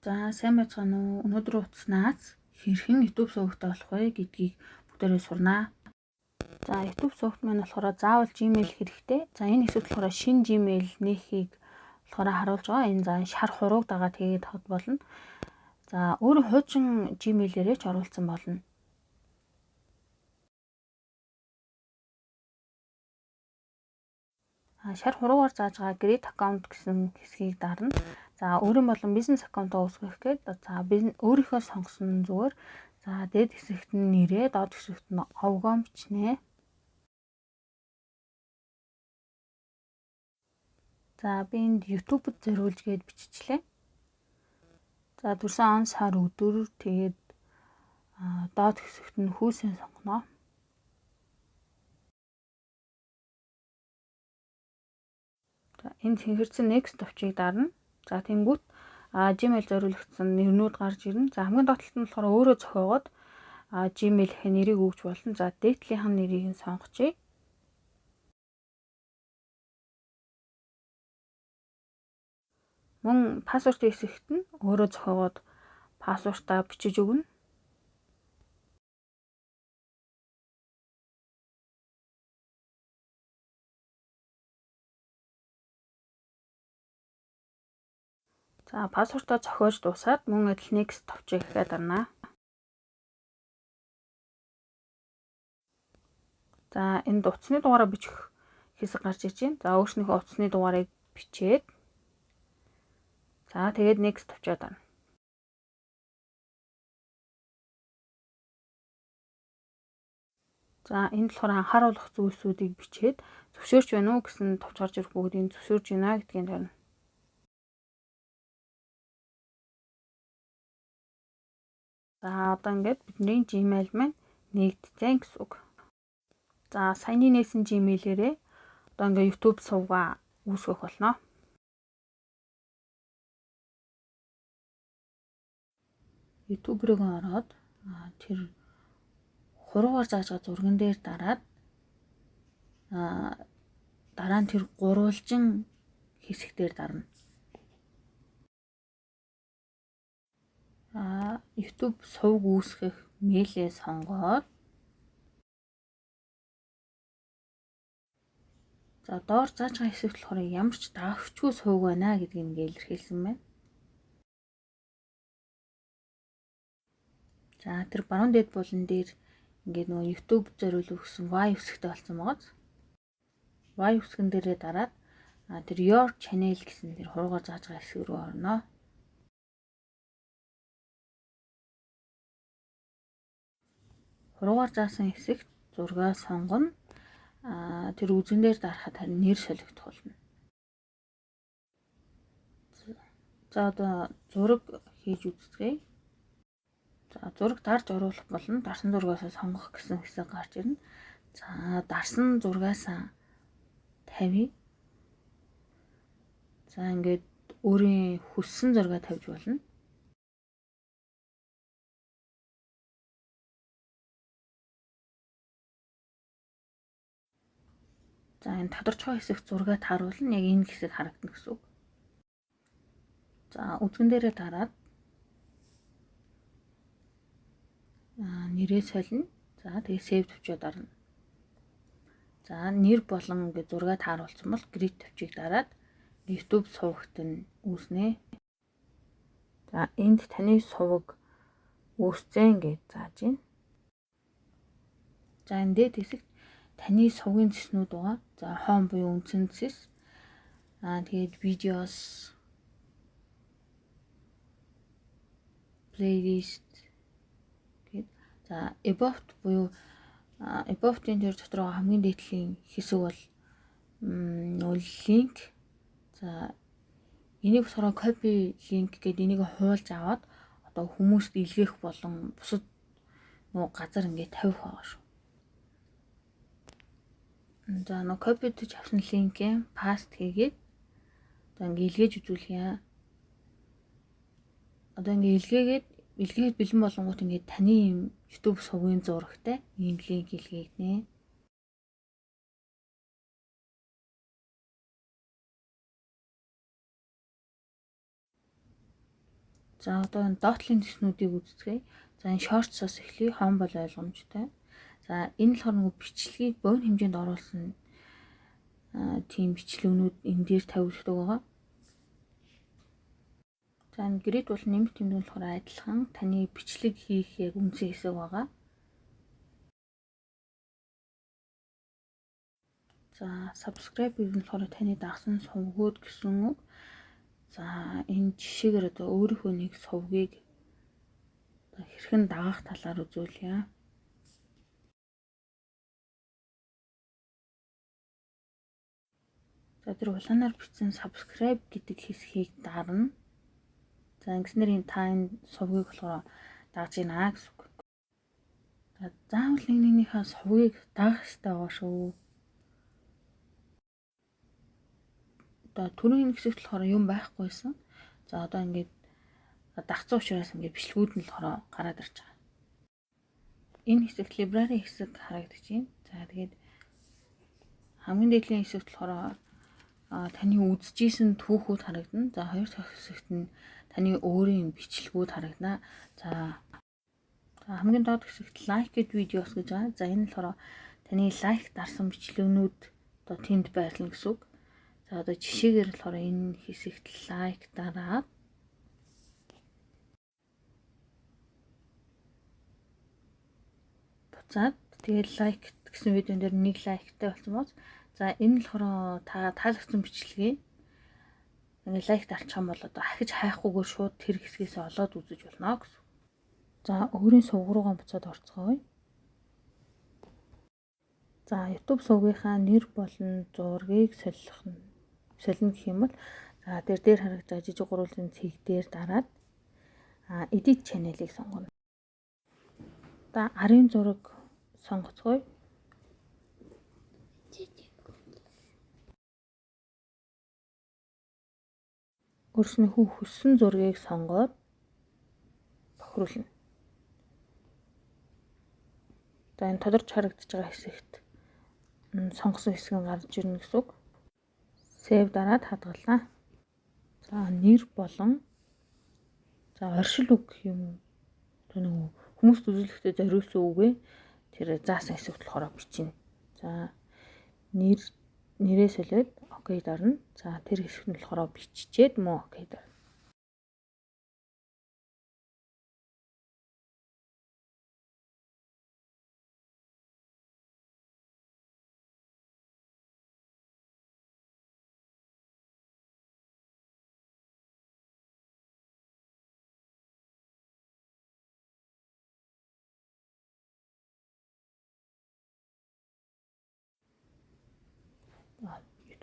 За сайн байцгаана уу? Өнөөдөр утаснаас хэрхэн YouTube сувагтай болох вэ гэдгийг бүгдээрээ сурнаа. За YouTube сувагт маань болохоор заавал Gmail хэрэгтэй. За энэ хэсэгт болохоор шинэ Gmail нээхийг болохоор харуулж байгаа. Энэ за шар хурууг дагаад тэгээд хот болно. За өөрөө хуучин Gmail-ээрээ ч оруулсан болно. Шар хуруугаар зааж байгаа Create Account гэсэн хэсгийг дарна. За өөрийн болон бизнес аккаунтаа үүсгэх гээд за өөрийнхөө сонгосон зүгээр. За дээд хэсэгт нь нэрээ, доод хэсэгт нь овгоо бичнэ. За би энд YouTube-д зориулж гээд биччихлээ. За төрсөн он сар өдөр тэгээд доод хэсэгт нь хүйсээ сонгоно. За энд цэнхэрсэн next товчийг дарна. За тэнгуут Gmail зориулагдсан нэрнүүд гарч ирнэ. За хамгийн доотлолт нь болохоор өөрөө зохиогоод Gmail-ийн нэрийг өгч болно. За дээдлийнхэн нэрийг нь сонгочихъя. Мөн пассвортын хэсэгт нь өөрөө зохиогоод пассвортаа бичиж өгнө. За пассвортоо зохиож дуусаад мөн адил next товчийг дахиад дарнаа. За энд утасны дугаараа бичих хэсэг гарч ирж байна. За өөрснийхөө утасны дугаарыг бичээд за тэгээд next товчоо дарна. За энэ болохоор анхааруулах зүйлсүүдийг бичээд зөвшөөрч байна уу гэсэн товч гарч ирэх бүгдийг зөвшөөрж байна гэдгийг тарина. За одоо ингээд бидний Gmail маань нэгдсэн гэсэн үг. За саяны нээсэн Gmail-ээрээ одоо ингээд YouTube сувгаа үүсгэх болно. YouTube руу ороод тэр хуруугаар зааж байгаа зурган дээр дараад дараа нь тэр гурвалжин хэсэгтэр дарна. YouTube сувг үүсгэх мэйлээ сонгоод за доор зааж байгаа хэсэгт болохоор ямар ч давхчгүй сувг байна гэдгийг ингээ илэрхийлсэн байна. За тэр баруун дээд булан дээр ингээд нөгөө YouTube зориулсан гэсэн Y хэсэгтэй болсон байгаа. Y хэсгэн дээрээ дараад тэр Your Channel гэсэн тэр хуруугаар зааж байгаа хэсэг рүү орно. Хуруугаар заасан хэсэгт зургаа сонгоно. Тэр үзэн дээр дарахад харин нэр солигдох болно. За одоо зураг хийж үзье. За зураг дарж оруулах болно. Дарсан зургаас сонгох гэсэн хэсэг гарч ирнэ. За дарсан зургаас тавья. За ингээд өөрийн хүссэн зургаа тавьж болно. За энэ тодорч байгаа хэсэгт зургаа тааруулна. Яг энэ хэсэг харагдана гэсэн үг. За үзгэн дээрээ дараад нэрээ солино. За тэгээ save төвчөө дарна. За нэр болон ингээд зургаа тааруулсан бол create төвчийг дараад YouTube сувагт нь үүснэ. За энд таны суваг үүсцэн гэж зааж байна. За энэ дээд хэсэгт таны сувгийн зэснүүд байгаа. За home буюу үндсэн зэс. Тэгээд videos, playlist гээд за above буюу above-ийн тэр дотор хамгийн дээдлийн хэсэг бол нөгөө link. За энийг болохоор copy link гэдэг энийг хуулж аваад одоо хүмүүст илгээх болон бусад нөгөө газар ингээд тавих байгаа шүү. За нөгөө copy гэж авсан линкээ paste хийгээд одоо ингээд илгээж үзүүлье. Одоо ингээд илгээгээд бэлэн болонгууд ингээд таны YouTube сувгийн зурагтай ийм линк илгээгнэ. За одоо энэ доотлын төснүүдийг үздэгээ. За энэ shorts-ос эхлэе, хон бол ойлгомжтой. За энэ болохоор нөгөө бичлэгийг богино хэмжээнд оруулсан тийм бичлэгнүүд энэ дээр тавигддаг байгаа. За энэ grid бол нэмэлт тэмдэгт болохоор адилхан таны бичлэг хийх яг үндсэн хэсэг байгаа. За subscribe-ийг нь болохоор таны дагсан сувгууд гэсэн үг. За энэ жишээгээр одоо өөрийнхөө нэг сувгийг хэрхэн дагах талаар үзүүлье. За тэр улаанаар бичсэн subscribe гэдэг хэсгийг дарна. За ингэснээр энэ та энэ сувгийг болохоор дагж гинэ гэсэн үг. За заавал нэгнийхээ сувгийг дагах хэрэгтэй байгаа шүү. Одоо түрүүний хэсэгт болохоор юм байхгүйсэн. За одоо ингээд дагцсан учраас ингээд бичлэгүүд нь болохоор гараад ирж байгаа. Энэ хэсэгт library хэсэг харагдаж байна. За тэгээд хамгийн дээдлийн хэсэгт болохоор таны үзэжсэн түүхүүд харагдана. За хоёр дахь хэсэгт нь таны өөрийн бичлэгүүд харагдана. За хамгийн доод хэсэгт liked videos гэж байгаа. За энэ нь болохоор таны лайк дарсан бичлэгнүүд одоо тэнд байрлана гэсэн үг. За одоо жишээгээр болохоор энэ хэсэгт лайк дараад буцаад тэгээд лайк гэсэн видеон дээр нэг лайктай болсон боц. За энэ нь болохоор та таалагдсан бичлэгээ ингээд лайк дарчих юм бол одоо ахиж хайхгүйгээр шууд тэр хэсгээс олоод үзэж болно гэсэн. За өөрийн сувг руугаа буцаад орцгоё. За YouTube сувгийнхаа нэр болон зургийг солино гэх юм бол за дээр харагдаж байгаа жижиг гурван цэг дээр дараад edit channel-ыг сонгоно. За арын зураг сонгоцгоё. Өөрснөө хүссэн зургийг сонгоод тохируулна. За энэ тодорч харагдаж байгаа хэсэгт сонгосон хэсэг нь гарч ирнэ гэсэн үг. Save дараад хадгалнаа. За нэр болон за оршил үг юм. Тэр нэг хүмүүст үзүүлэхдээ зориулсан үгээ тэр заасан хэсэгт болохоор бичнэ. За нэрээ солиод окей дарна. За тэр хэсэгт нь болохоор биччихэд мөн окей дарна.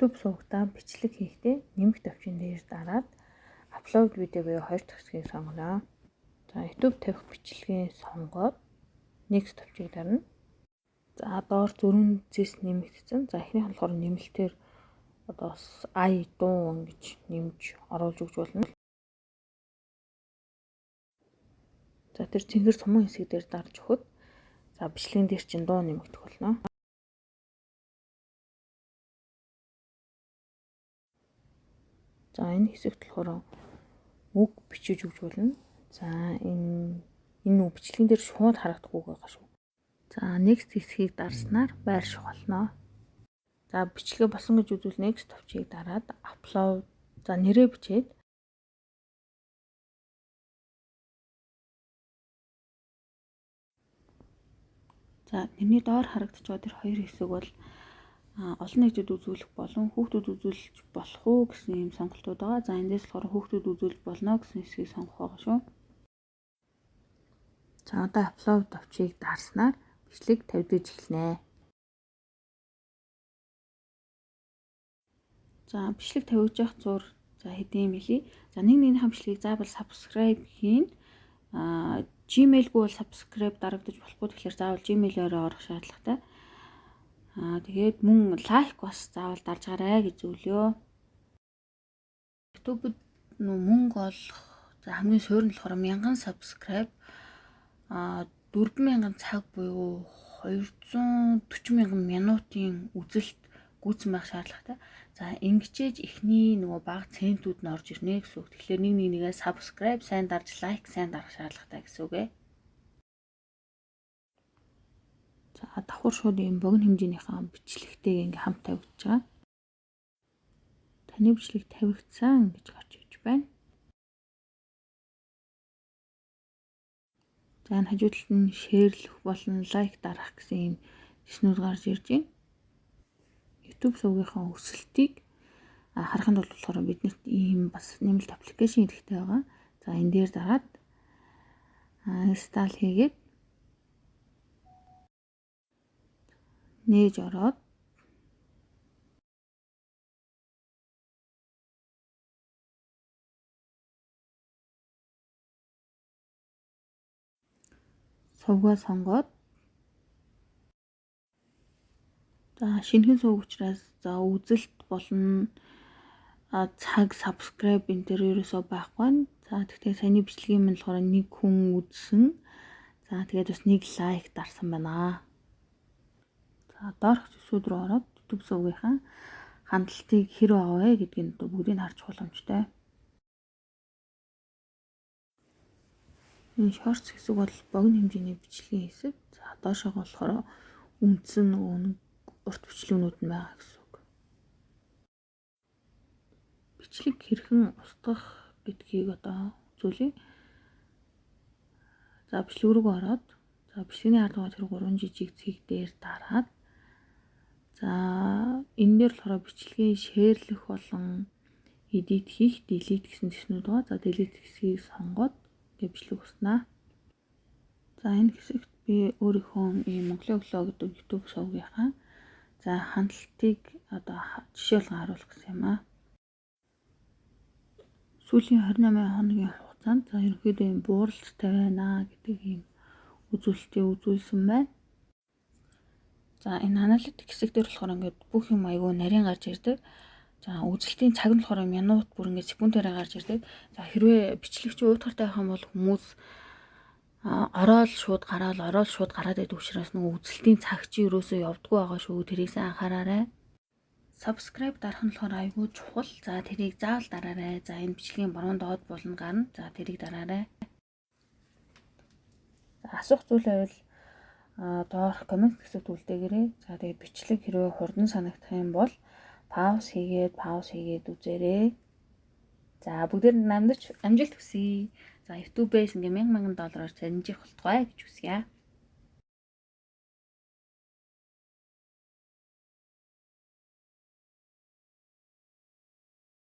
YouTube сувгатаа бичлэг хийхдээ нэмэх товчон дээр дараад upload видео буюу хоёр дахь хэсгийг сонгоно. За YouTube тавих бичлэгээ сонгоод next товчийг дарна. За доор зөрүүнцээс нэмэгдсэн. За эхнийх нь болохоор нэмэлтээр одоо ай дуу ингэж нэмж оруулж өгч болно. За тэр цэнгэр сумын хэсэг дээр дарж өгөхөд за бичлэгэн дээр чинь дуу нэмэгдэх болно. За энэ хэсэгт болохоор үг бичиж өгч болно. За энэ үг бичлэгэн дээр шууд харагдахгүй байгаа шүү. За next хэсгийг дарснаар байрших болно. За бичлэгээ болсон гэж үзвэл next товчийг дараад upload за нэрээ бичээд за нэрний доор харагдаж байгаа тэр хоёр хэсэг бол олон нийтэд үзүүлэх болон хүүхдүүд үзүүлж болох уу гэсэн юм сонголтууд байгаа. За эндээс болохоор хүүхдүүд үзүүлж болно гэсэн хэсгийг сонгох байгаа шүү. За одоо upload товчийг дарснаар бичлэг тавьдаж эхэлнэ. За бичлэг тавьж явах зур за хэдийн мэлий. За нэгнийхээ бичлэгийг заавал subscribe хийн. Gmail-гүй бол subscribe дарагдаж болохгүй тэгэхээр заавал Gmail-оор орох шаардлагатай. Тэгээд мөн лайк бас заавал дарж гараа гэж зөвлөё. YouTube-д мөнгө олох за хамгийн суурь нь болохоор 1000 subscribe 4000 цаг буюу 240,000 минутын үзэлт гүйцэн байх шаардлагатай. За За ингэчээж эхний нөгөө бага центүүд нь орж ирнэ гэсэн үг. Тэгэхээр нэг нэгээ subscribe сайн дарж лайк сайн дарах шаардлагатай гэсэн үг ээ. За давхар шууд ийм богино хэмжээнийхээ бичлэгтэйг ингээм хамт тавьж байгаа. Таны бичлэг тавигдсан гэж гарч иж байна. За энэ хажуу талд нь шеэрлэх болон лайк дарах гэсэн ийм хэснүүд гарч ирж байна. YouTube сувгийнхаа өсөлтийг харахын тулд болохоор биднэрт ийм бас нэмэлт аппликейшн хэрэгтэй байгаа. За энэ дээр дараад install хийгээд нээж ороод сувгаа сонгоод за шинэхэн сувг учраас за үзэлт болон цаг subscribe энэ төр ерөөсөө байхгүй. За тэгтээ саяны бичлэгийн минь болохоор нэг хүн үзсэн. За тэгээд бас нэг лайк дарсан байна. За доорх зэвсүүд рүү ороод YouTube сувгийнхаа хандлтыг хэр байгаа вэ гэдгийг бүгдийг харж боломжтой. Энэ shorts хэсэг бол богино хэмжээний бичлэгийн хэсэг. За доошоо болохоор үндсэн нөгөө урт бичлэгнүүд нь байгаа гэсэн үг. Бичлэг хэрхэн устгах гэдгийг одоо үзүүлье. За бичлэг рүү ороод за бичлэгийн ард байгаа тэр 3 жижиг цэг дээр дараад за энэ дээр болохоор бичлэгийг шеэрлэх болон edit хийх, delete гэсэн хэсгүүд байгаа. За delete хэсгийг сонгоод бичлэг уснаа. За энэ хэсэгт би өөрийнхөө ийм Монголын өглөө гэдэг YouTube сувгийнхаа за хандлтыг одоо жишээл харуулах гэсэн юм аа. Сүүлийн 28 хоногийн хугацаанд за ерөнхийдөө ийм бууралцтай байна гэдэг ийм үзүүлэлтийг үзүүлсэн байна. За энэ аналитик хэсэг дээр болохоор ингээд бүх юм айгүй нарийн гарч ирдэг. За үзэлтийн цаг нь болохоор минут бүр ингээд секундээр гарч ирдэг. За хэрвээ бичлэг чи уутгартай байх юм бол хүмүүс ороод шууд гараад байдаг учраас нөгөө үзэлтийн цаг чи ерөөсөө явдггүй байгаа шүү. Тэрийг сайн анхаараарай. Subscribe дарах нь болохоор айгүй чухал. За тэрийг заавал дараарай. За энэ бичлэгийн баруун доод болно гарна. За тэрийг дараарай. За асуух зүйл байвал доорх коммент хэсэгт үлдээгээрэй. За тэгээ бичлэг хэрвээ хурдан санагдах юм бол пауз хийгээд үзээрэй. За бүгдээр амжилт хүсье. За YouTube-ээс ингээ $1000 заримжих болтугай гэж хүсье.